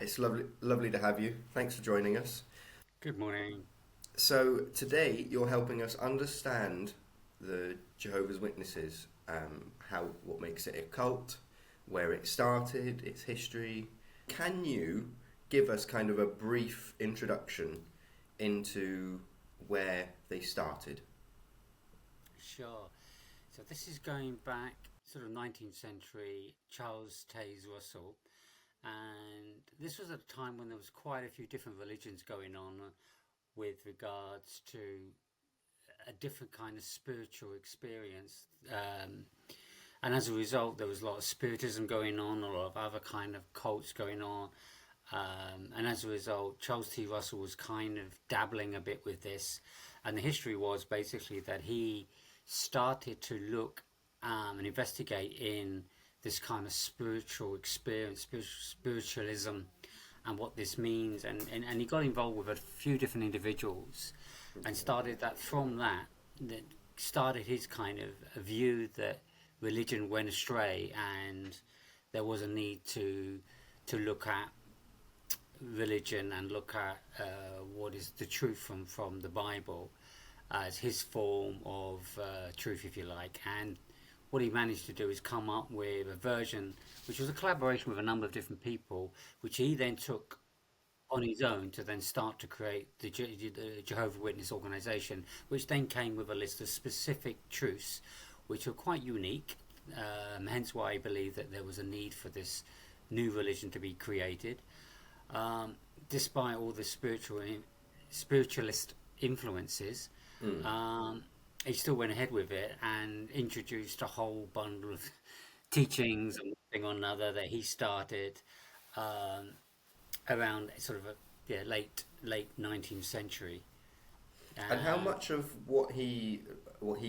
It's lovely to have you. Thanks for joining us. Good morning. So today you're helping us understand the Jehovah's Witnesses, what makes it a cult, where it started, its history. Can you give us kind of a brief introduction into where they started? Sure. So this is going back sort of 19th century, Charles Taze Russell. And this was at a time when there was quite a few different religions going on with regards to a different kind of spiritual experience. And as a result, there was a lot of spiritism going on, a lot of other kind of cults going on. And as a result, Charles T. Russell was kind of dabbling a bit with this. And the history was basically that he started to look and investigate in this kind of spiritual experience, spiritualism, and what this means. And he got involved with a few different individuals and started that from that started his kind of a view that religion went astray and there was a need to look at religion and look at what is the truth from the Bible as his form of truth, if you like. And what he managed to do is come up with a version which was a collaboration with a number of different people, which he then took on his own to then start to create the Jehovah Witness organization, which then came with a list of specific truths which were quite unique. Hence why I believe that there was a need for this new religion to be created. Despite all the spiritualist influences, he still went ahead with it and introduced a whole bundle of teachings and one thing or another that he started around sort of late 19th century. And how Uh, much of what he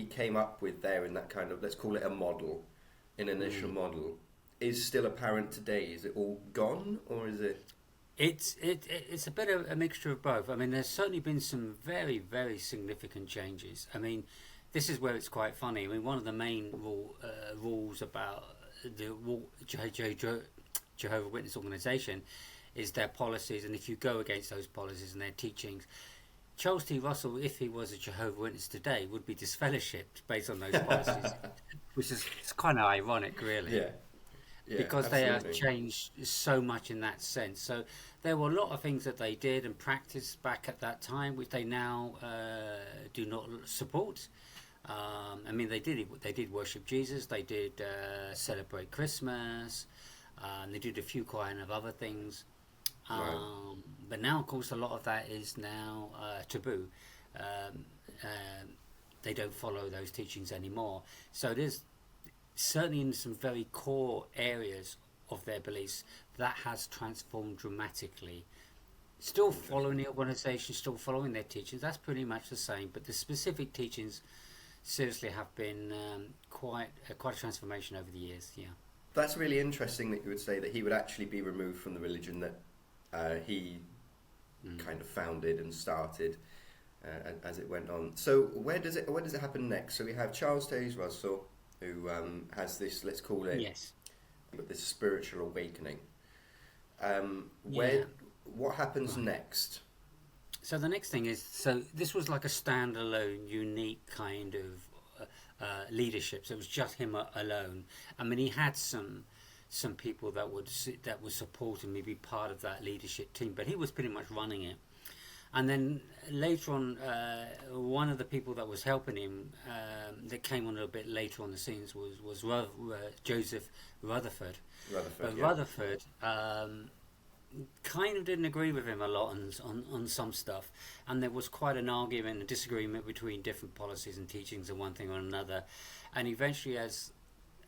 came up with there in that kind of, let's call it a model, an initial mm. model, is still apparent today? Is it all gone, or is it? It's a bit of a mixture of both. I mean, there's certainly been some very significant changes. I mean, this is where it's quite funny. I mean, one of the main rules about the Jehovah Witness organization is their policies, and if you go against those policies and their teachings, Charles T. Russell, if he was a Jehovah Witness today, would be disfellowshipped based on those policies, which is it's kind of ironic, really, Yeah, yeah, because they have absolutely. changed so much in that sense. So there were a lot of things that they did and practiced back at that time, which they now do not support. I mean, they did worship Jesus. They did celebrate Christmas. They did a few kind of other things. Right. But now, of course, a lot of that is now taboo. Um, um, they don't follow those teachings anymore. So there's certainly in some very core areas of their beliefs that has transformed dramatically. Still following Interesting. the organisation, still following their teachings. That's pretty much the same. But the specific teachings seriously have been quite a transformation over the years. Yeah. That's really interesting that you would say that he would actually be removed from the religion that he Mm. kind of founded and started as it went on. So where does it happen next? So we have Charles Taze Russell, who has this, let's call it, Yes. this spiritual awakening. Yeah. What happens Right. next? So the next thing is, so this was like a standalone, unique kind of leadership. So it was just him alone. I mean, he had some people that would support him, maybe part of that leadership team, but he was pretty much running it. And then later on, one of the people that was helping him, that came on a little bit later on the scenes, was Joseph Rutherford. Rutherford, But yeah. Rutherford kind of didn't agree with him a lot on some stuff, and there was quite an argument and disagreement between different policies and teachings and one thing or another, and eventually, as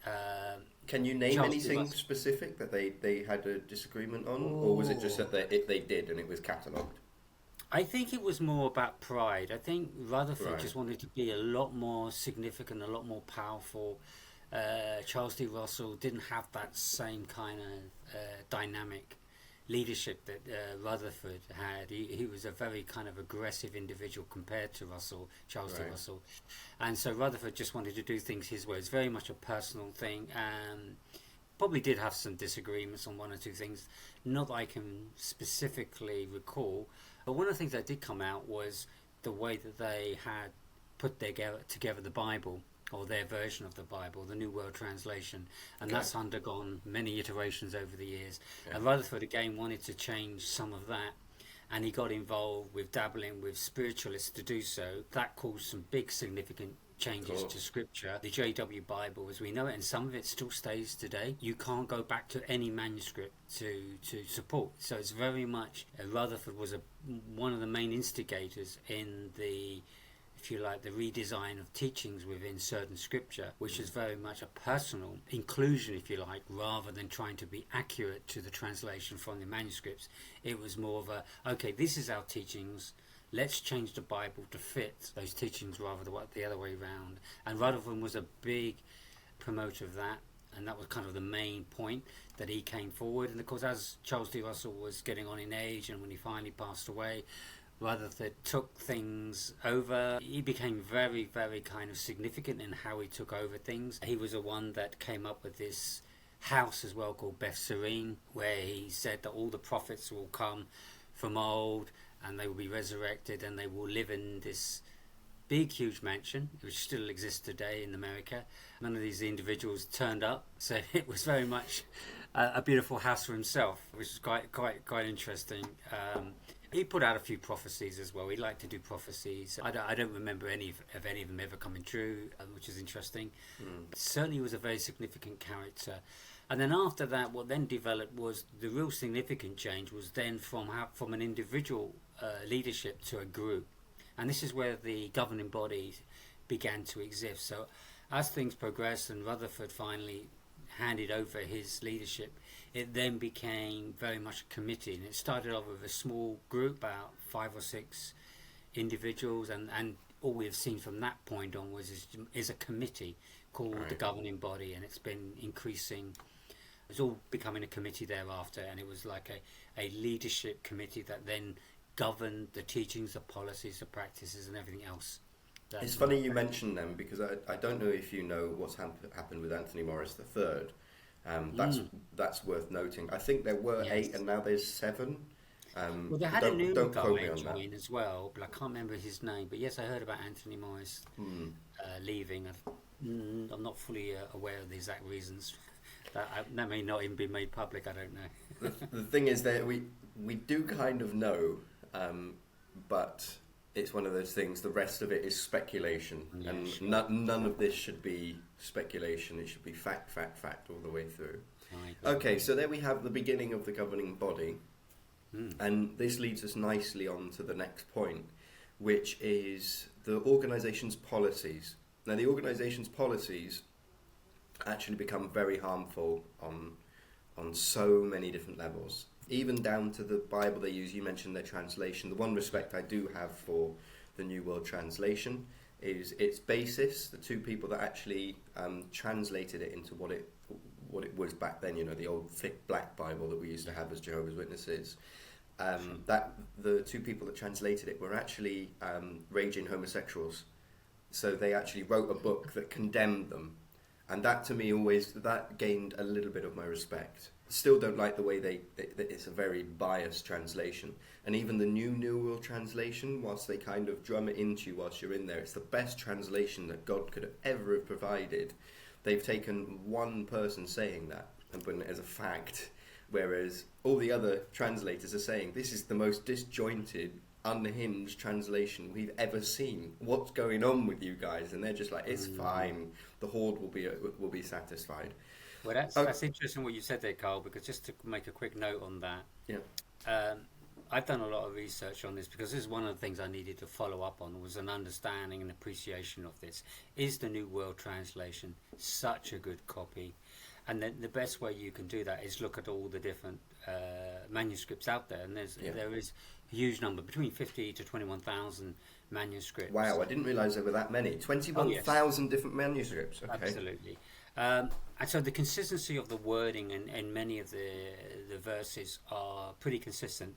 uh, Can you name Charles D. anything Russell, specific that they had a disagreement on, or was it just oh, that they did and it was catalogued? I think it was more about pride. I think Rutherford Right, just wanted to be a lot more significant, a lot more powerful. Charles D. Russell didn't have that same kind of dynamic leadership that Rutherford had. He was a very kind of aggressive individual compared to Russell, Charles D. right. Russell. And so Rutherford just wanted to do things his way. It's very much a personal thing. probably did have some disagreements on one or two things, not that I can specifically recall. But one of the things that did come out was the way that they had put together the Bible, or their version of the Bible, the New World Translation, and that's undergone many iterations over the years. And Rutherford again wanted to change some of that, and he got involved with dabbling with spiritualists to do so. That caused some big significant changes to scripture. The JW Bible as we know it, and some of it still stays today. You can't go back to any manuscript to support. So it's very much, Rutherford was one of the main instigators in the, if you like, the redesign of teachings within certain scripture, which is very much a personal inclusion, if you like, rather than trying to be accurate to the translation from the manuscripts. It was more of a, okay, this is our teachings, let's change the Bible to fit those teachings rather than the other way around. And Rutherford was a big promoter of that, and that was kind of the main point that he came forward. And of course, as Charles Taze Russell was getting on in age, and when he finally passed away, Rutherford took things over. He became very, very kind of significant in how he took over things. He was the one that came up with this house as well called Beth Serene, where he said that all the prophets will come from old and they will be resurrected and they will live in this big, huge mansion, which still exists today in America. None of these individuals turned up, so it was very much a beautiful house for himself, which is quite interesting. He put out a few prophecies as well. He liked to do prophecies. I don't remember any of them ever coming true, which is interesting. Certainly was a very significant character. And then after that, what then developed was the real significant change was then from an individual leadership to a group. And this is where the governing body began to exist. So as things progressed and Rutherford finally handed over his leadership, it then became very much a committee, and it started off with a small group, about 5 or 6 individuals, and all we have seen from that point onwards is a committee called the governing body, and it's been increasing. It's all becoming a committee thereafter, and it was like a leadership committee that then governed the teachings, the policies, the practices, and everything else. It's funny you mentioned them, because I don't know if you know what's happened with Anthony Morris III. That's worth noting. I think there were 8 and now there's 7. Well, they had a new guy join as well, but I can't remember his name. But yes, I heard about Anthony Morris leaving. I'm not fully aware of the exact reasons. That may not even be made public, I don't know. The thing is that we do kind of know, but it's one of those things, the rest of it is speculation. Yeah, and sure. none of this should be speculation. It should be fact all the way through. Okay, so there we have the beginning of the governing body. And this leads us nicely on to the next point, which is the organisation's policies. Now, the organisation's policies actually become very harmful on so many different levels, even down to the Bible they use. You mentioned their translation. The one respect I do have for the New World Translation is its basis, the 2 people that actually translated it into what it was back then, the old thick black Bible that we used to have as Jehovah's Witnesses. That the 2 people that translated it were actually raging homosexuals. So they actually wrote a book that condemned them. And that, to me, that gained a little bit of my respect. Still don't like the way it's a very biased translation. And even the New World Translation, whilst they kind of drum it into you whilst you're in there, it's the best translation that God could have ever have provided. They've taken one person saying that and put it as a fact, whereas all the other translators are saying, this is the most disjointed, unhinged translation we've ever seen. What's going on with you guys? And they're just like, it's fine. The horde will be satisfied. Well, that's interesting what you said there, Carl, because just to make a quick note on that, I've done a lot of research on this, because this is one of the things I needed to follow up on, was an understanding and appreciation of this. Is the New World Translation such a good copy? And then the best way you can do that is look at all the different manuscripts out there, and there is a huge number, between 50 to 21,000 manuscripts. Wow, I didn't realise there were that many. 21,000 different manuscripts. Okay. Absolutely. And so the consistency of the wording and many of the verses are pretty consistent.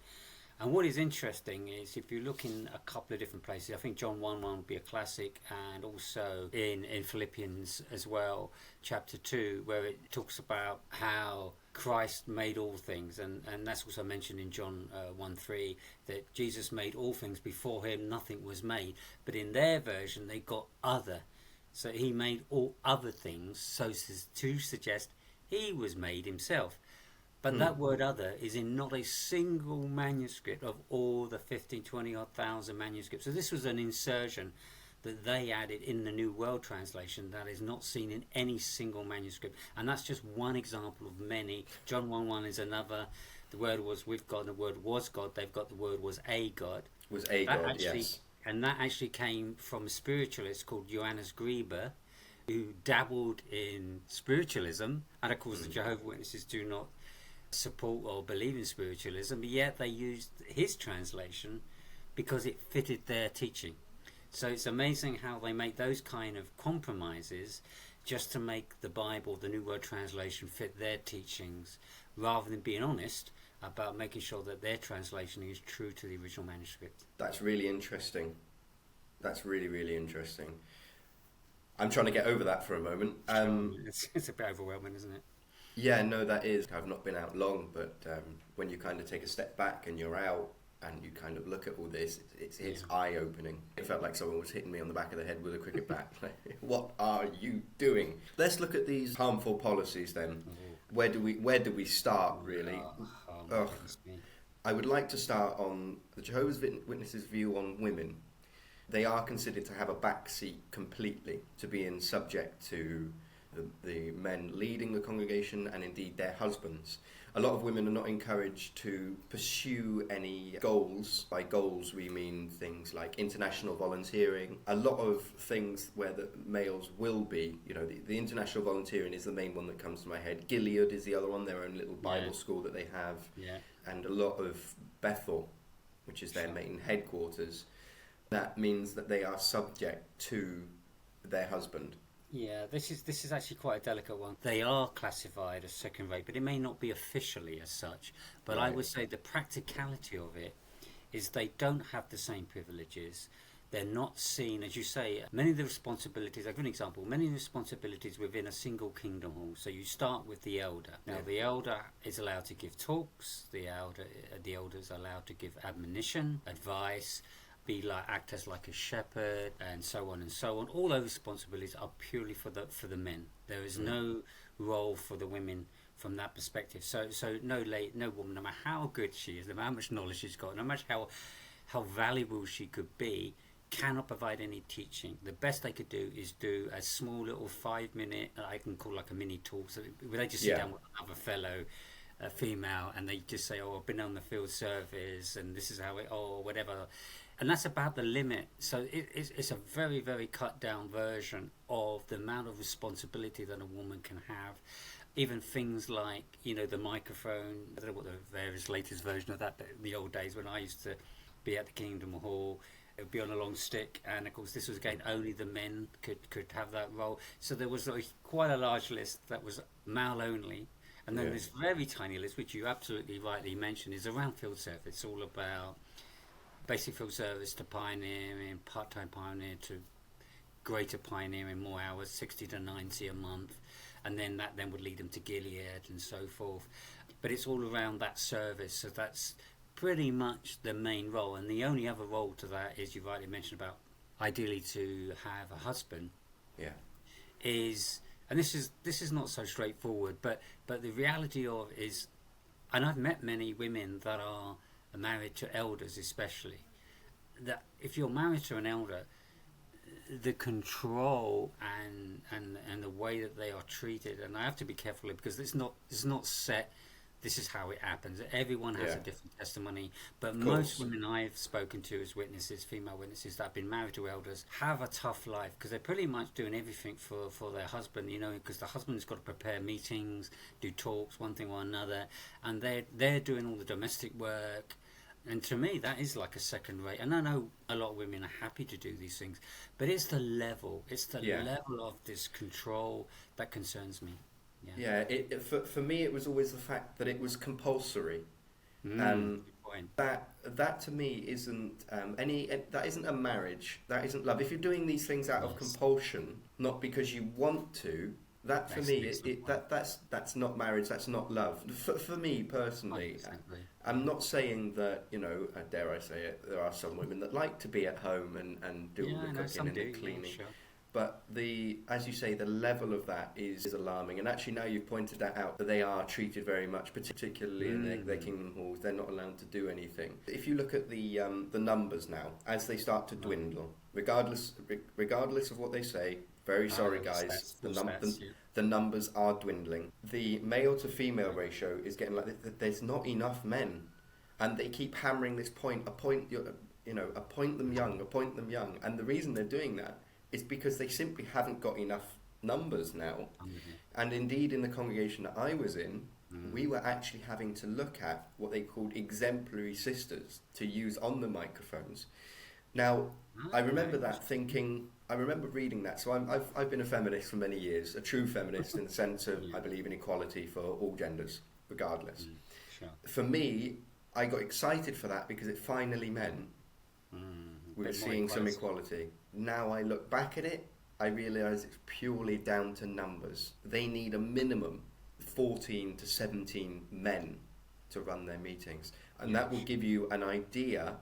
And what is interesting is if you look in a couple of different places, I think John 1:1 would be a classic, and also in Philippians as well, chapter 2, where it talks about how Christ made all things, and that's also mentioned in John 1:3, that Jesus made all things, before him nothing was made. But in their version, they got other. So he made all other things, so to suggest he was made himself. But that word other is in not a single manuscript of all the 15, 20 odd thousand manuscripts. So this was an insertion that they added in the New World Translation that is not seen in any single manuscript. And that's just one example of many. John 1:1 is another. The word was with God, and the word was God. They've got the word was a God. Was a That God, actually, yes. And that actually came from a spiritualist called Johannes Grieber, who dabbled in spiritualism. And of course, the Jehovah Witnesses do not support or believe in spiritualism, but yet they used his translation because it fitted their teaching. So it's amazing how they make those kind of compromises just to make the Bible, the New World Translation, fit their teachings, rather than being honest about making sure that their translation is true to the original manuscript. That's really interesting. That's really, really interesting. I'm trying to get over that for a moment. It's a bit overwhelming, isn't it? Yeah, no, that is. I've not been out long, but when you kind of take a step back and you're out and you kind of look at all this, it's eye-opening. It felt like someone was hitting me on the back of the head with a cricket bat. What are you doing? Let's look at these harmful policies then. Where do we start, really? I would like to start on the Jehovah's Witnesses' view on women. They are considered to have a backseat completely, to being subject to the men leading the congregation and indeed their husbands. A lot of women are not encouraged to pursue any goals. By goals we mean things like international volunteering. A lot of things where the males will be, the international volunteering is the main one that comes to my head. Gilead is the other one, their own little Bible school that they have. Yeah. And a lot of Bethel, which is their main headquarters. That means that they are subject to their husband. Yeah, this is actually quite a delicate one. They are classified as second rate, but it may not be officially as such. But Right. I would say the practicality of it is they don't have the same privileges. They're not seen, as you say, many of the responsibilities, I'll give an example, many of the responsibilities within a single kingdom hall. So you start with the elder. Now, the elder is allowed to give talks, the elder's allowed to give admonition, advice, act as like a shepherd, and so on and so on. All those responsibilities are purely for the men. There is no role for the women from that perspective. So no woman, no matter how good she is, no matter how much knowledge she's got, no matter how valuable she could be, cannot provide any teaching. The best they could do is do a small little 5-minute, I can call like a mini talk, so they just sit down with another fellow female, and they just say, I've been on the field service, and this is how or whatever. And that's about the limit. So it's a very, very cut down version of the amount of responsibility that a woman can have. Even things like, the microphone. I don't know what the various latest version of that, but in the old days when I used to be at the Kingdom Hall, it would be on a long stick. And of course, this was again, only the men could have that role. So there was quite a large list that was male only. And then this very tiny list, which you absolutely rightly mentioned, is around field service. It's all about basic field service to pioneering, part-time pioneer to greater pioneering, more hours, 60 to 90 a month, and then that would lead them to Gilead and so forth. But it's all around that service, so that's pretty much the main role. And the only other role to that is, you rightly mentioned about ideally to have a husband. Yeah. And this is not so straightforward, but the reality of is, and I've met many women that are married to elders, especially, that if you're married to an elder, the control and the way that they are treated, and I have to be careful because it's not set, this is how it happens. Everyone has a different testimony, but most women I've spoken to as witnesses, female witnesses that have been married to elders, have a tough life because they're pretty much doing everything for their husband, because the husband's got to prepare meetings, do talks, one thing or another, and they're doing all the domestic work. And to me, that is like a second rate. And I know a lot of women are happy to do these things, but it's the level level of this control that concerns me. For me, it was always the fact that it was compulsory. Good point. That to me isn't that isn't a marriage. That isn't love. If you're doing these things out of compulsion, not because you want to, that for me that's not marriage. That's not love. For me personally, I'm not saying that, dare I say it, there are some women that like to be at home and do all the cooking and the cleaning. Yeah, sure. But as you say, the level of that is alarming. And actually now you've pointed that out, that they are treated very much, particularly in their kingdom halls. They're not allowed to do anything. If you look at the numbers now, as they start to dwindle, regardless of what they say, very sorry guys, the numbers are dwindling. The male to female ratio is getting like, there's not enough men. And they keep hammering this point, appoint them young. And the reason they're doing that is because they simply haven't got enough numbers now. And indeed, in the congregation that I was in, we were actually having to look at what they called exemplary sisters to use on the microphones. Now, I remember reading that. So I've been a feminist for many years, a true feminist in the sense of I believe in equality for all genders, regardless. Sure. For me, I got excited for that because it finally meant we were seeing some equality. Now I look back at it, I realise it's purely down to numbers. They need a minimum 14 to 17 men to run their meetings. And that will give you an idea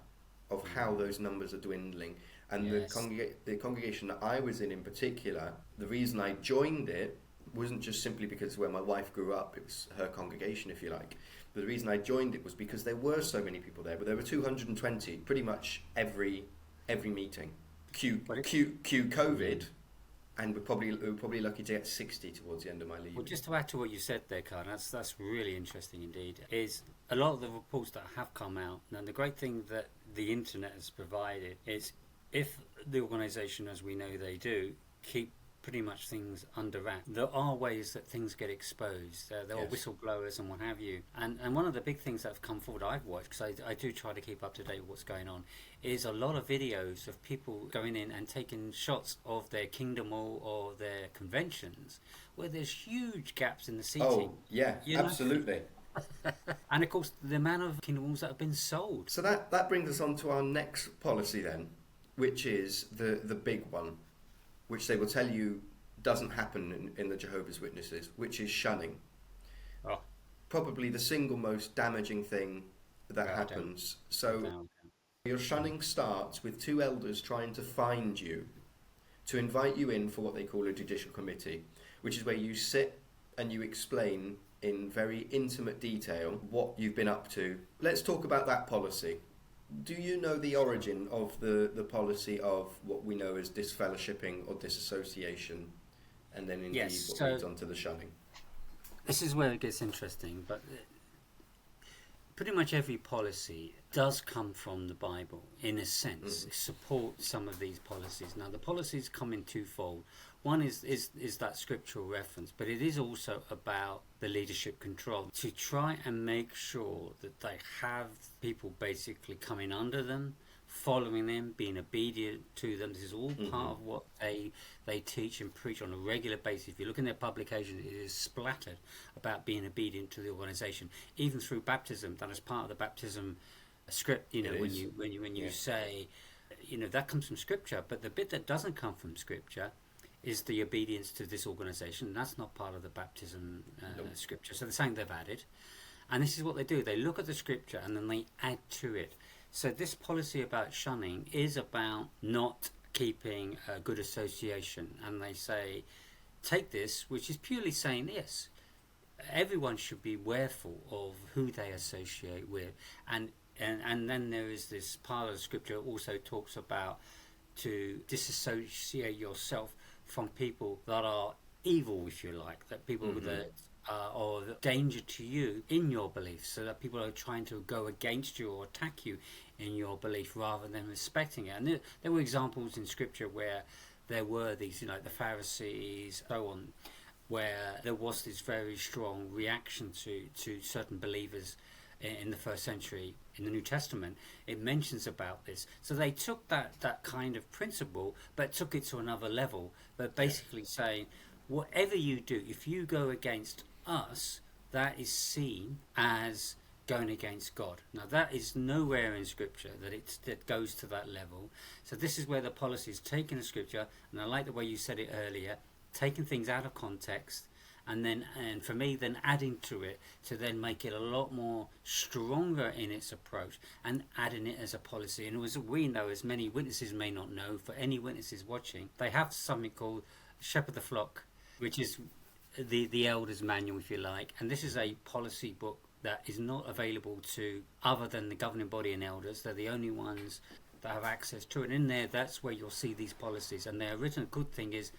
of how those numbers are dwindling. And the congregation that I was in particular, the reason I joined it wasn't just simply because where my wife grew up, it was her congregation, if you like. But the reason I joined it was because there were so many people there. But there were 220 pretty much every meeting. Cue COVID, and we're probably lucky to get 60 towards the end of my leave. Well, just to add to what you said there, Carl, that's really interesting indeed, is a lot of the reports that have come out, and the great thing that the internet has provided is if the organisation, as we know they do, keep pretty much things under wrap, there are ways that things get exposed. There are whistleblowers and what have you. And one of the big things that have come forward I've watched, because I do try to keep up to date with what's going on, is a lot of videos of people going in and taking shots of their kingdom hall or their conventions where there's huge gaps in the seating. Oh, yeah, absolutely. And of course, the amount of kingdom halls that have been sold. So that brings us on to our next policy then, which is the big one, which they will tell you doesn't happen in the Jehovah's Witnesses, which is shunning. Oh. Probably the single most damaging thing that happens. So your shunning starts with two elders trying to find you, to invite you in for what they call a judicial committee, which is where you sit and you explain in very intimate detail what you've been up to. Let's talk about that policy. Do you know the origin of the policy of what we know as disfellowshipping or disassociation, and then indeed what leads on to the shunning? This is where it gets interesting, but pretty much every policy does come from the Bible, in a sense, support some of these policies. Now, the policies come in twofold. One is that scriptural reference, but it is also about the leadership control, to try and make sure that they have people basically coming under them, following them, being obedient to them. This is all part of what they teach and preach on a regular basis. If you look in their publication, it is splattered about being obedient to the organisation, even through baptism. That is part of the baptism script. When you say, that comes from Scripture, but the bit that doesn't come from Scripture is the obedience to this organisation. That's not part of the baptism Scripture. So they're saying they've added, and this is what they do. They look at the Scripture and then they add to it. So this policy about shunning is about not keeping a good association, and they say, take this, which is purely saying, yes, everyone should be wareful of who they associate with, and then there is this part of the Scripture that also talks about to disassociate yourself from people that are evil, if you like, that people that are danger to you in your beliefs, so that people are trying to go against you or attack you in your belief rather than respecting it. And there were examples in Scripture where there were these, the Pharisees, so on, where there was this very strong reaction to certain believers in the first century. In the New Testament, it mentions about this. So they took that kind of principle, but took it to another level, but basically saying, whatever you do, if you go against us, that is seen as going against God. Now that is nowhere in Scripture that goes to that level. So this is where the policy is taking a Scripture, and I like the way you said it earlier, taking things out of context, and for me then adding to it to then make it a lot more stronger in its approach and adding it as a policy. And as we know, as many witnesses may not know, for any witnesses watching, they have something called Shepherd the Flock, which is the Elders Manual, if you like, and this is a policy book that is not available to other than the governing body and elders. They're the only ones that have access to it. And in there, that's where you'll see these policies. And the original good thing is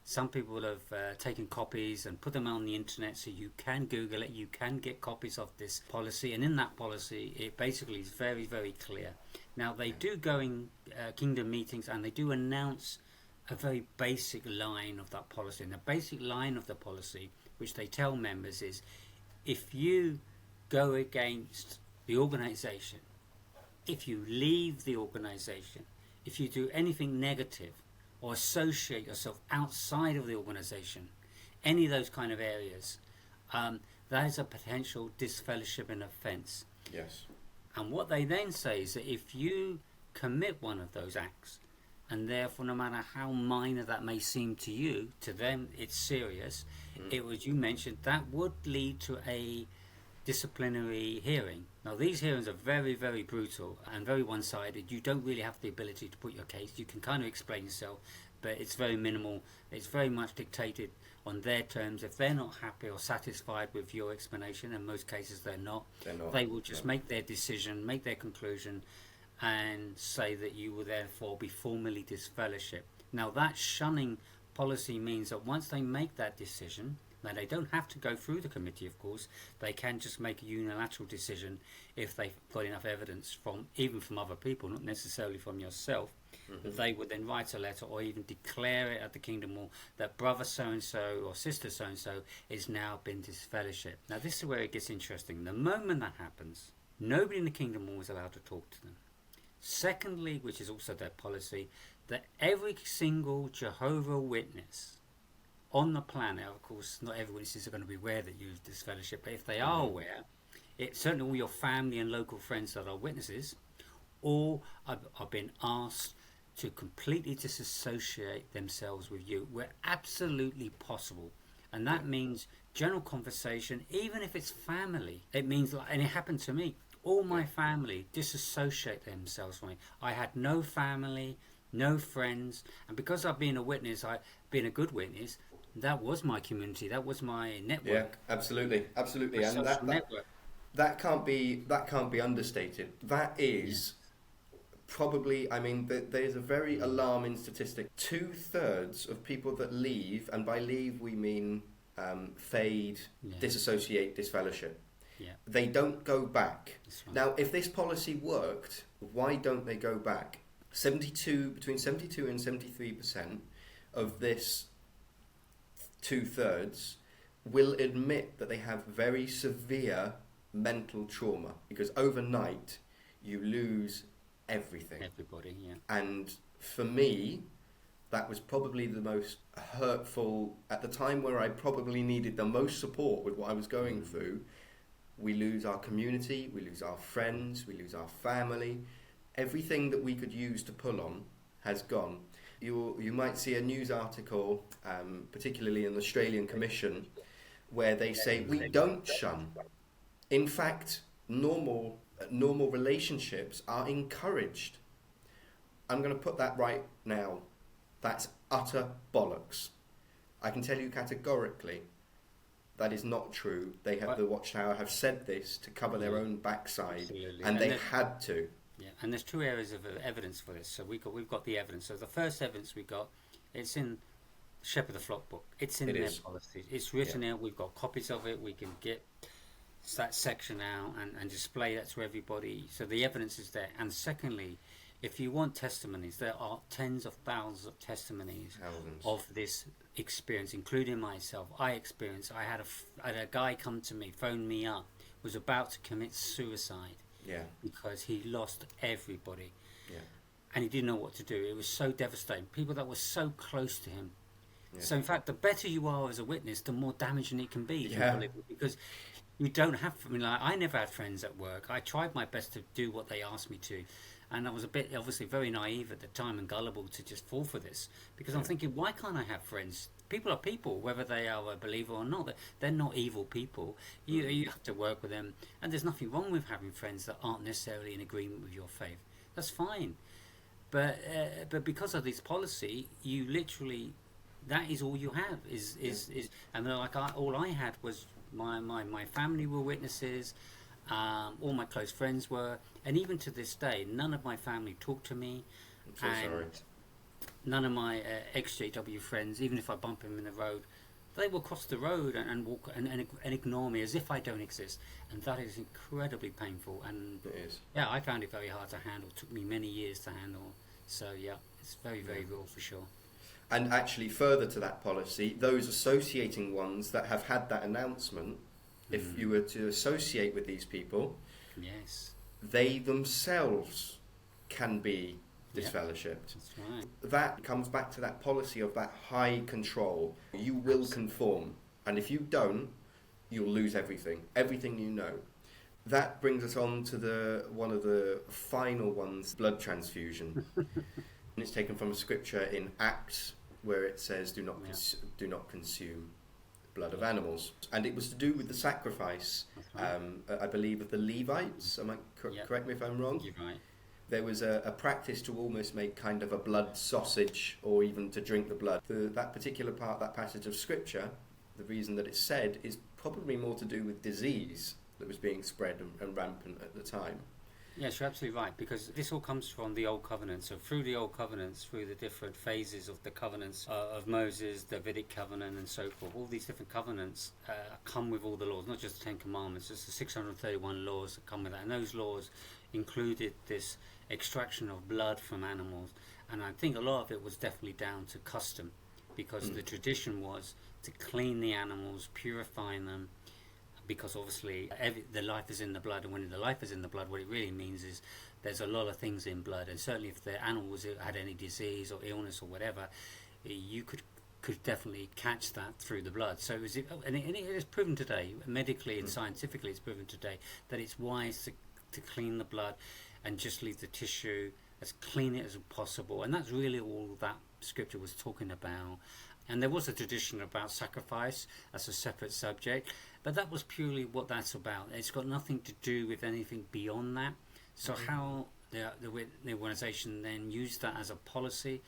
some people have taken copies and put them on the internet, so you can Google it, you can get copies of this policy. And in that policy, it basically is very, very clear. Now, they do go in kingdom meetings and they do announce a very basic line of that policy. And the basic line of the policy, which they tell members, is if you go against the organisation, if you leave the organisation, if you do anything negative or associate yourself outside of the organisation, any of those kind of areas, that is a potential disfellowship and offence. Yes. And what they then say is that if you commit one of those acts, and therefore no matter how minor that may seem to you, to them it's serious, it was, you mentioned, that would lead to a disciplinary hearing. Now these hearings are very, very brutal and very one-sided. You don't really have the ability to put your case. You can kind of explain yourself, but it's very minimal. It's very much dictated on their terms. If they're not happy or satisfied with your explanation, in most cases they're not, they will just make their decision, make their conclusion, and say that you will therefore be formally disfellowshipped. Now that shunning policy means that once they make that decision, now they don't have to go through the committee, of course. They can just make a unilateral decision if they've got enough evidence from, even from other people, not necessarily from yourself, that they would then write a letter or even declare it at the Kingdom Hall that brother so-and-so or sister so-and-so is now been disfellowshipped. Now this is where it gets interesting. The moment that happens, nobody in the Kingdom Hall is allowed to talk to them. Secondly, which is also their policy, that every single Jehovah Witness on the planet, of course, not every witnesses are going to be aware that you've disfellowship, but if they are aware, it's certainly all your family and local friends that are witnesses, all are being asked to completely disassociate themselves with you where absolutely possible. And that means general conversation, even if it's family. It means, like, and it happened to me, all my family disassociate themselves from me. I had no family, no friends, and because I've been a witness, I've been a good witness, that was my community, that was my network. Yeah, absolutely, and that can't be understated. That is probably, I mean, there's a very alarming statistic. 2/3 of people that leave, and by leave we mean fade, disassociate, disfellowship. Yeah. They don't go back. Right. Now, if this policy worked, why don't they go back? Between 72 and 73% of this 2/3 will admit that they have very severe mental trauma, because overnight you lose everything. Everybody, yeah. And for me, that was probably the most hurtful, at the time where I probably needed the most support with what I was going through. We lose our community, we lose our friends, we lose our family. Everything that we could use to pull on has gone. You might see a news article, particularly in the Australian Commission, where they say we don't shun. In fact, normal relationships are encouraged. I'm going to put that right now. That's utter bollocks. I can tell you categorically that is not true. The Watchtower have said this to cover their own backside. Absolutely. And they had to. Yeah, and there's two areas of evidence for this. So we've got the evidence. So the first evidence we got, it's in Shepherd the Flock book. It's in their policy. It's written out. We've got copies of it. We can get that section out and display that to everybody. So the evidence is there. And secondly, if you want testimonies, there are tens of thousands of testimonies of this experience, including myself. I had a guy come to me, phone me up, was about to commit suicide. Yeah. Because he lost everybody. Yeah. And he didn't know what to do. It was so devastating. People that were so close to him. Yeah. So in fact, the better you are as a witness, the more damaging it can be. Yeah. Because You don't have. I mean, like, I never had friends at work. I tried my best to do what they asked me to, and I was a bit, obviously, very naive at the time and gullible to just fall for this, because I'm thinking, why can't I have friends? People are people, whether they are a believer or not. They're not evil people. You have to work with them, and there's nothing wrong with having friends that aren't necessarily in agreement with your faith. That's fine. But because of this policy, you literally, that is all you have is and like all I had was my family were witnesses, all my close friends were, and even to this day, none of my family talk to me. I'm so sorry. None of my exjw friends, even if I bump them in the road, they will cross the road and walk and ignore me as if I don't exist, and that is incredibly painful. And It is. yeah, I found it very hard to handle. It took me many years to handle. So yeah, it's very real for sure. And actually, further to that policy, those associating ones that have had that announcement, if you were to associate with these people, yes, they themselves can be disfellowshipped. That's right. That comes back to that policy of that high control. You will conform, and if you don't, you'll lose everything you know. That brings us on to one of the final ones, blood transfusion. And it's taken from a scripture in Acts where it says, do not consume blood of animals. And it was to do with the sacrifice, I believe, of the Levites. Am I correct me if I'm wrong? You're right. There was a practice to almost make kind of a blood sausage, or even to drink the blood. That particular part, that passage of scripture, the reason that it's said is probably more to do with disease that was being spread and rampant at the time. Yes, you're absolutely right, because this all comes from the Old Covenant. So through the Old Covenants, through the different phases of the covenants of Moses, the Davidic covenant and so forth, all these different covenants come with all the laws, not just the Ten Commandments, just the 631 laws that come with that. And those laws included this extraction of blood from animals. And I think a lot of it was definitely down to custom, because the tradition was to clean the animals, purifying them, because obviously the life is in the blood, and when the life is in the blood, what it really means is there's a lot of things in blood, and certainly if the animals had any disease or illness or whatever, you could definitely catch that through the blood. So it is proven today, medically and scientifically, it's proven today that it's wise to clean the blood and just leave the tissue as clean as possible, and that's really all that scripture was talking about. And there was a tradition about sacrifice as a separate subject, but that was purely what that's about. It's got nothing to do with anything beyond that. So how the organisation then used that as a policy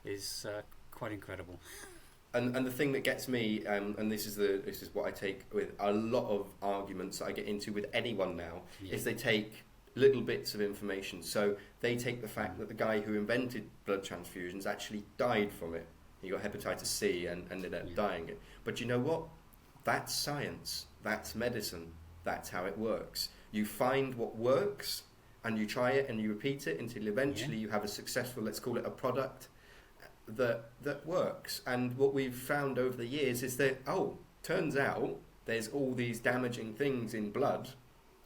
is quite incredible. And the thing that gets me, and this is what I take with a lot of arguments that I get into with anyone now, is they take little bits of information. So they take the fact that the guy who invented blood transfusions actually died from it. He got hepatitis C and ended up dying. But you know what? That's science. That's medicine. That's how it works. You find what works and you try it and you repeat it until eventually you have a successful, let's call it a product, that works. And what we've found over the years is that, turns out there's all these damaging things in blood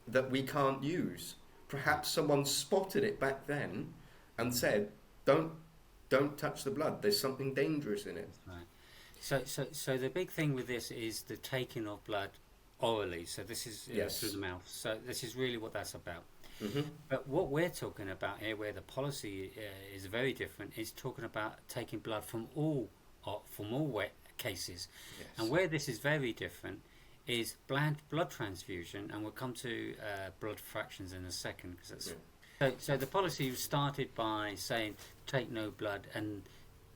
that we can't use. Perhaps someone spotted it back then and said, don't touch the blood. There's something dangerous in it. Right. So the big thing with this is the taking of blood orally. So this is through the mouth. So this is really what that's about. Mm-hmm. But what we're talking about here, where the policy is very different, is talking about taking blood from all cases. Yes. And where this is very different is blood transfusion, and we'll come to blood fractions in a second, because that's. So the policy started by saying take no blood, and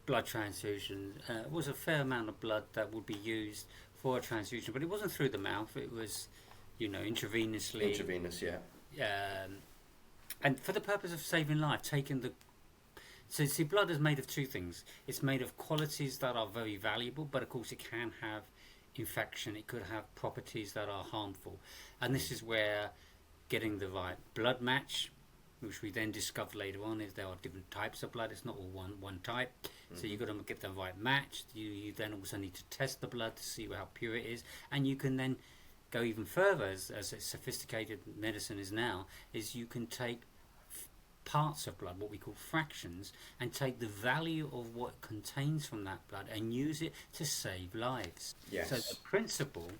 blood transfusion was a fair amount of blood that would be used for a transfusion, but it wasn't through the mouth. It was, intravenously. Intravenous, yeah. And for the purpose of saving life, So see, blood is made of two things. It's made of qualities that are very valuable, but of course it can have infection. It could have properties that are harmful, and this is where getting the right blood match, which we then discovered later on, is there are different types of blood. It's not all one type. So you've got to get the right match. You then also need to test the blood to see how pure it is, and you can then go even further, as sophisticated medicine is now, is you can take parts of blood, what we call fractions, and take the value of what contains from that blood and use it to save lives. Yes. So the principle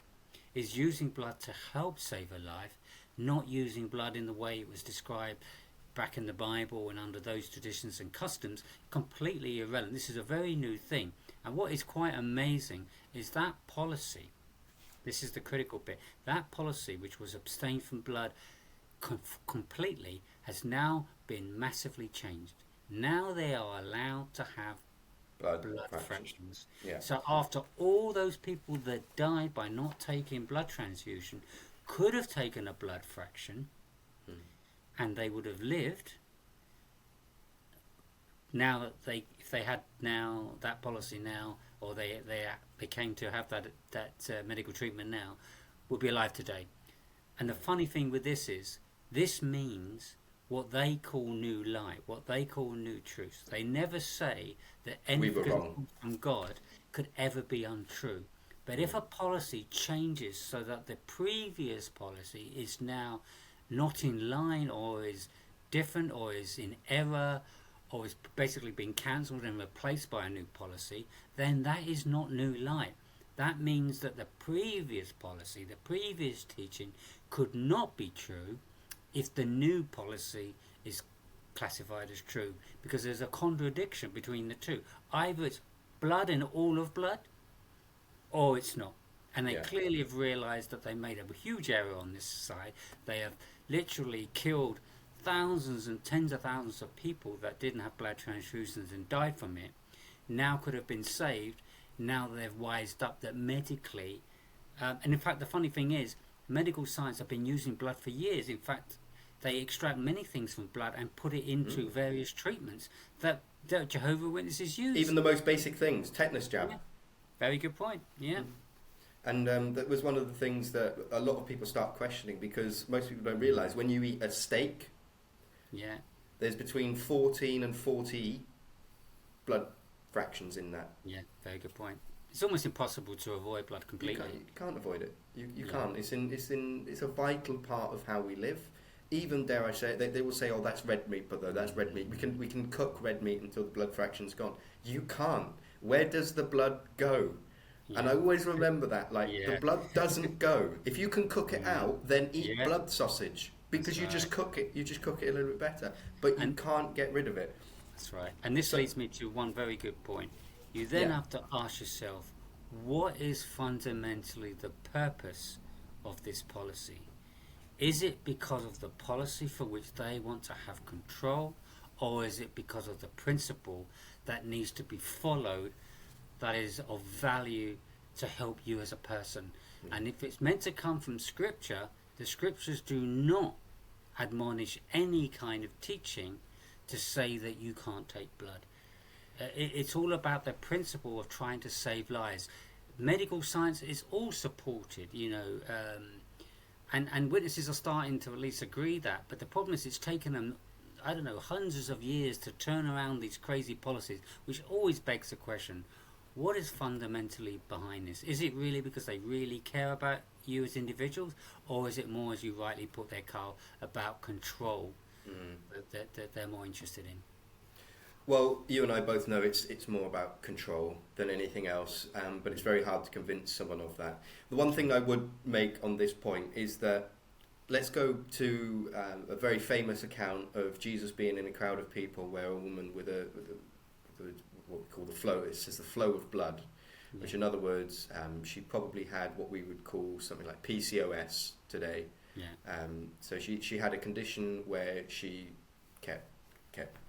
is using blood to help save a life, not using blood in the way it was described back in the Bible and under those traditions and customs, completely irrelevant. This is a very new thing. And what is quite amazing is that policy, this is the critical bit, that policy which was abstain from blood completely has now been massively changed. Now they are allowed to have blood fractions. Yeah. So after all those people that died by not taking blood transfusion could have taken a blood fraction, and they would have lived. Now that if they had now that policy now, or they came to have that medical treatment now, would be alive today. And the funny thing with this is, this means what they call new light, what they call new truth. They never say that anything from God could ever be untrue. But if a policy changes so that the previous policy is now not in line, or is different, or is in error, or is basically being cancelled and replaced by a new policy, then that is not new light. That means that the previous policy, the previous teaching, could not be true if the new policy is classified as true, because there's a contradiction between the two. Either it's blood and all of blood, or it's not. And they clearly have realised that they made a huge error on this side. They have literally killed thousands and tens of thousands of people that didn't have blood transfusions and died from it. Now could have been saved. Now they've wised up that medically, and in fact the funny thing is, medical science have been using blood for years. In fact, they extract many things from blood and put it into various treatments that Jehovah Witnesses use. Even the most basic things, tetanus jab. Yeah. Very good point, yeah. And that was one of the things that a lot of people start questioning, because most people don't realise when you eat a steak, there's between 14 and 40 blood fractions in that. Yeah, very good point. It's almost impossible to avoid blood completely. You can't avoid it. You can't. It's a vital part of how we live. Even, dare I say it, they will say, "Oh, that's red meat," but though that's red meat, we can cook red meat until the blood fraction's gone. You can't. Where does the blood go? Yeah. And I always remember that, the blood doesn't go. If you can cook it out, then eat blood sausage, because you just cook it. You just cook it a little bit better, but you can't get rid of it. That's right. And this leads me to one very good point. You then have to ask yourself, what is fundamentally the purpose of this policy? Is it because of the policy for which they want to have control, or is it because of the principle that needs to be followed, that is of value to help you as a person? And if it's meant to come from Scripture, the Scriptures do not admonish any kind of teaching to say that you can't take blood. It's all about the principle of trying to save lives. Medical science is all supported, and witnesses are starting to at least agree that. But the problem is, it's taken them, I don't know, hundreds of years to turn around these crazy policies, which always begs the question, what is fundamentally behind this? Is it really because they really care about you as individuals, or is it more, as you rightly put there, Carl, about control that they're more interested in? Well, you and I both know it's more about control than anything else, but it's very hard to convince someone of that. The one thing I would make on this point is that let's go to a very famous account of Jesus being in a crowd of people, where a woman with what we call the flow, it says the flow of blood, which in other words, she probably had what we would call something like PCOS today. So she had a condition where she kept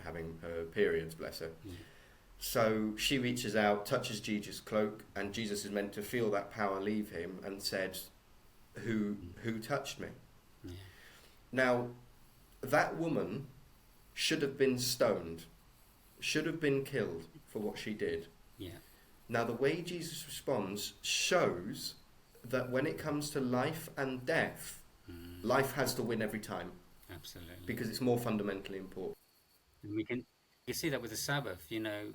having her periods, bless her. So she reaches out, touches Jesus' cloak, and Jesus is meant to feel that power leave him, and said, who touched me? Now, that woman should have been stoned, should have been killed for what she did. Now, the way Jesus responds shows that when it comes to life and death, life has to win every time. Absolutely. Because it's more fundamentally important. And we can see that with the Sabbath, the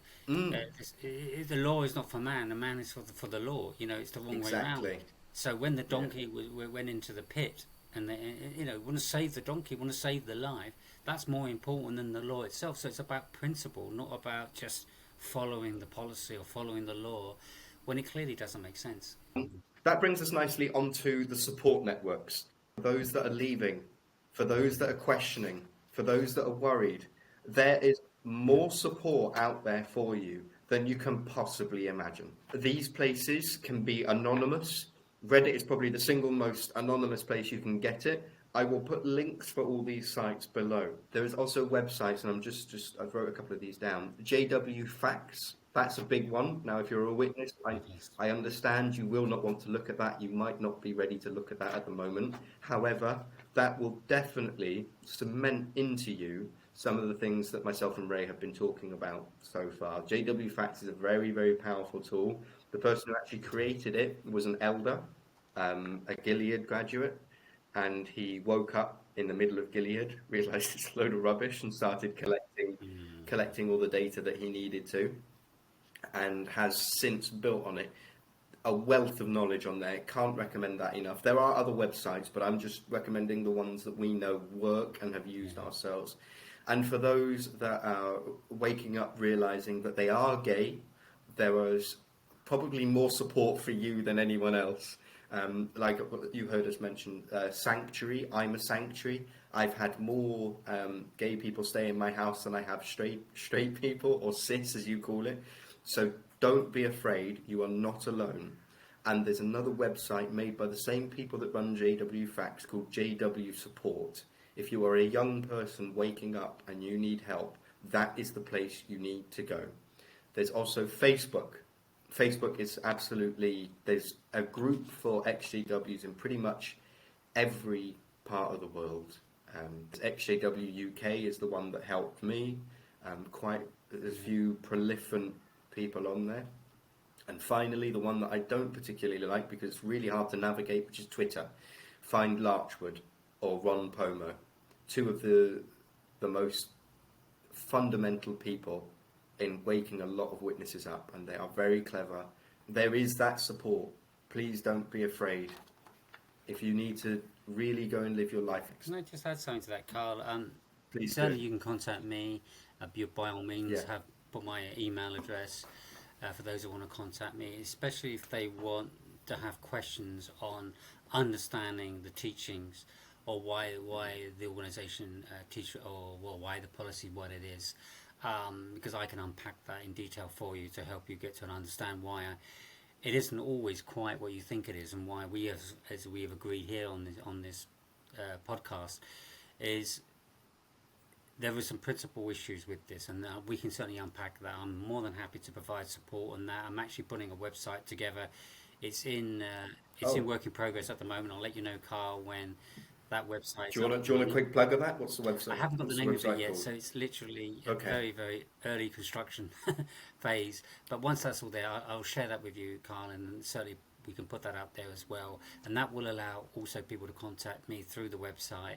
law is not for man, the man is for the law. It's the wrong way around. So when the donkey went into the pit, and they, want to save the donkey, want to save the life, that's more important than the law itself. So it's about principle, not about just following the policy or following the law, when it clearly doesn't make sense. That brings us nicely onto the support networks. For those that are leaving, for those that are questioning, for those that are worried, there is more support out there for you than you can possibly imagine. These places can be anonymous. Reddit is probably the single most anonymous place you can get it. I will put links for all these sites below. There is also websites, and I've wrote a couple of these down. JW Facts, that's a big one. Now, if you're a witness, I understand you will not want to look at that. You might not be ready to look at that at the moment. However, that will definitely cement into you some of the things that myself and Ray have been talking about so far. JW Facts is a very, very powerful tool. The person who actually created it was an elder, a Gilead graduate, and he woke up in the middle of Gilead, realized it's a load of rubbish, and started collecting all the data that he needed to, and has since built on it a wealth of knowledge on there. Can't recommend that enough. There are other websites, but I'm just recommending the ones that we know work and have used ourselves. And for those that are waking up realizing that they are gay, there is probably more support for you than anyone else. Like you heard us mention, sanctuary. I'm a sanctuary. I've had more gay people stay in my house than I have straight people, or cis as you call it. So don't be afraid. You are not alone. And there's another website made by the same people that run JW Facts called JW Support. If you are a young person waking up and you need help, that is the place you need to go. There's also Facebook. Facebook is there's a group for XJWs in pretty much every part of the world. XJW UK is the one that helped me. There's a few prolific people on there. And finally, the one that I don't particularly like because it's really hard to navigate, which is Twitter. Find Larchwood or Ron Pomo, two of the most fundamental people in waking a lot of witnesses up, and they are very clever. There is that support. Please don't be afraid. If you need to really go and live your life. Can I just add something to that, Carl? Please certainly do. you can contact me. By all means, have put my email address for those who want to contact me, especially if they want to have questions on understanding the teachings, or why the organisation why the policy what it is. Because I can unpack that in detail for you to help you get to understand why it isn't always quite what you think it is, and why we, as we have agreed here on this podcast, is there are some principal issues with this, and we can certainly unpack that. I'm more than happy to provide support on that. I'm actually putting a website together. It's in work in progress at the moment. I'll let you know, Carl, when that website. Do you want a quick plug of that? What's the website? I haven't got the name of it yet, called? so it's literally a very, very early construction phase. But once that's all there, I'll share that with you, Carl, and certainly we can put that out there as well. And that will allow also people to contact me through the website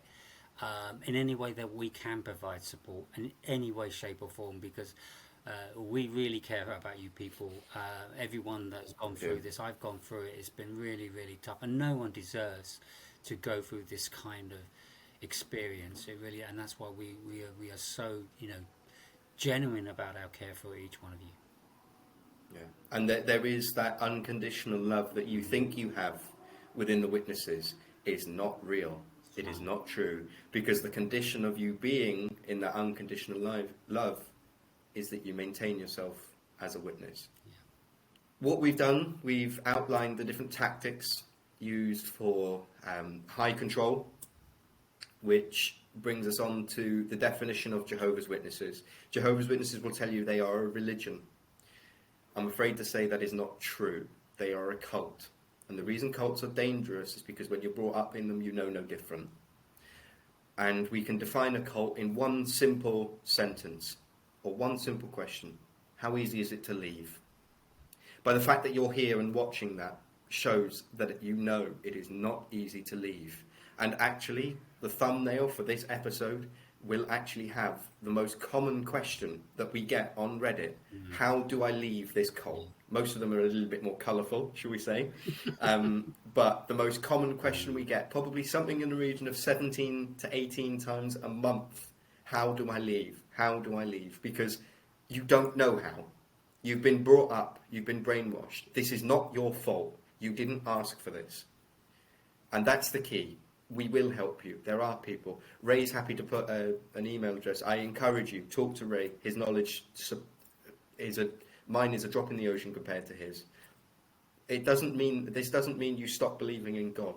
in any way that we can provide support, in any way, shape or form, because we really care about you people. Everyone that's gone through this, I've gone through it, it's been really, really tough, and no one deserves to go through this kind of experience. It really, and that's why we are so genuine about our care for each one of you. Yeah, and there is that unconditional love that you think you have within the witnesses is not real. It is not true, because the condition of you being in that unconditional love is that you maintain yourself as a witness. Yeah. What we've done, we've outlined the different tactics used for high control, which brings us on to the definition of Jehovah's Witnesses. Jehovah's Witnesses will tell you they are a religion. I'm afraid to say that is not true. They are a cult. And the reason cults are dangerous is because when you're brought up in them, you know no different. And we can define a cult in one simple sentence, or one simple question. How easy is it to leave? By the fact that you're here and watching that shows that you know it is not easy to leave. And actually, the thumbnail for this episode will actually have the most common question that we get on Reddit. Mm-hmm. How do I leave this cult? Most of them are a little bit more colourful, shall we say. But the most common question we get, probably something in the region of 17 to 18 times a month. How do I leave? How do I leave? Because you don't know how. You've been brought up. You've been brainwashed. This is not your fault. You didn't ask for this. And that's the key. We will help you. There are people. Ray's happy to put an email address. I encourage you, talk to Ray. His knowledge mine is a drop in the ocean compared to his. This doesn't mean you stop believing in God.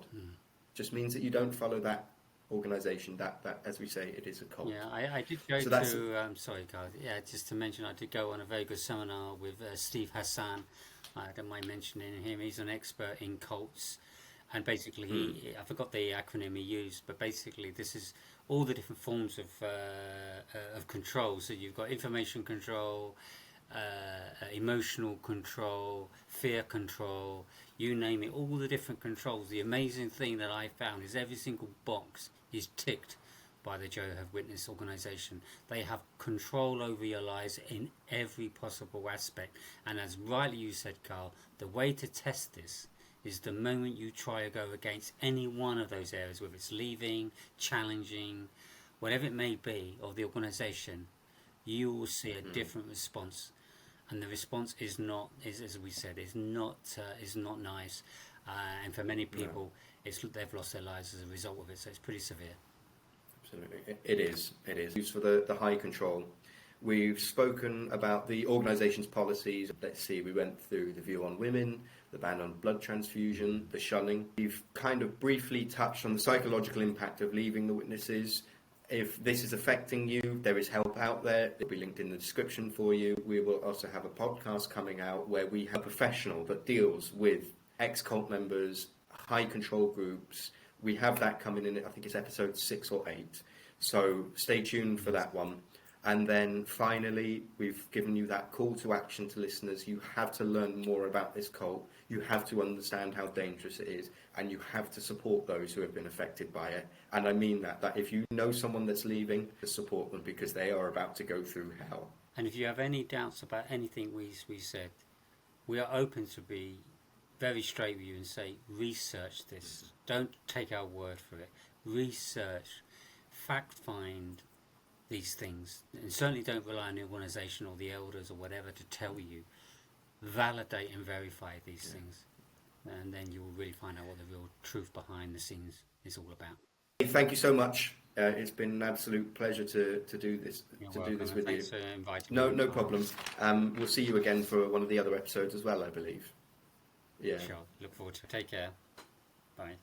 Just means that you don't follow that organisation. That, as we say, it is a cult. Yeah, I did go sorry, Carl. Yeah, just to mention, I did go on a very good seminar with Steve Hassan. I don't mind mentioning him. He's an expert in cults. And basically, I forgot the acronym he used, but basically this is all the different forms of control. So you've got information control, emotional control, fear control, you name it, all the different controls. The amazing thing that I found is every single box is ticked by the Jehovah's Witness organization. They have control over your lives in every possible aspect. And as rightly you said, Carl, the way to test this is the moment you try to go against any one of those areas, whether it's leaving, challenging, whatever it may be, of the organisation, you will see a different response. And the response is not, as we said, is not nice. And for many people, they've lost their lives as a result of it. So it's pretty severe. Absolutely, it is. Used for the high control. We've spoken about the organisation's policies. Let's see, we went through the view on women, the ban on blood transfusion, the shunning. We've kind of briefly touched on the psychological impact of leaving the witnesses. If this is affecting you, there is help out there. It'll be linked in the description for you. We will also have a podcast coming out where we have a professional that deals with ex-cult members, high control groups. We have that coming in, I think it's episode 6 or 8. So stay tuned for that one. And then finally, we've given you that call to action to listeners. You have to learn more about this cult. You have to understand how dangerous it is. And you have to support those who have been affected by it. And I mean that if you know someone that's leaving, to support them because they are about to go through hell. And if you have any doubts about anything we said, we are open to be very straight with you and say, research this. Don't take our word for it. Research, fact find these things, and certainly don't rely on the organisation or the elders or whatever to tell you. Validate and verify these things, and then you will really find out what the real truth behind the scenes is all about. Thank you so much. It's been an absolute pleasure to do this. You're to welcome, do this with thanks you. for inviting No, me. no problem. We'll see you again for one of the other episodes as well, I believe. Yeah. Sure. Look forward to it. Take care. Bye.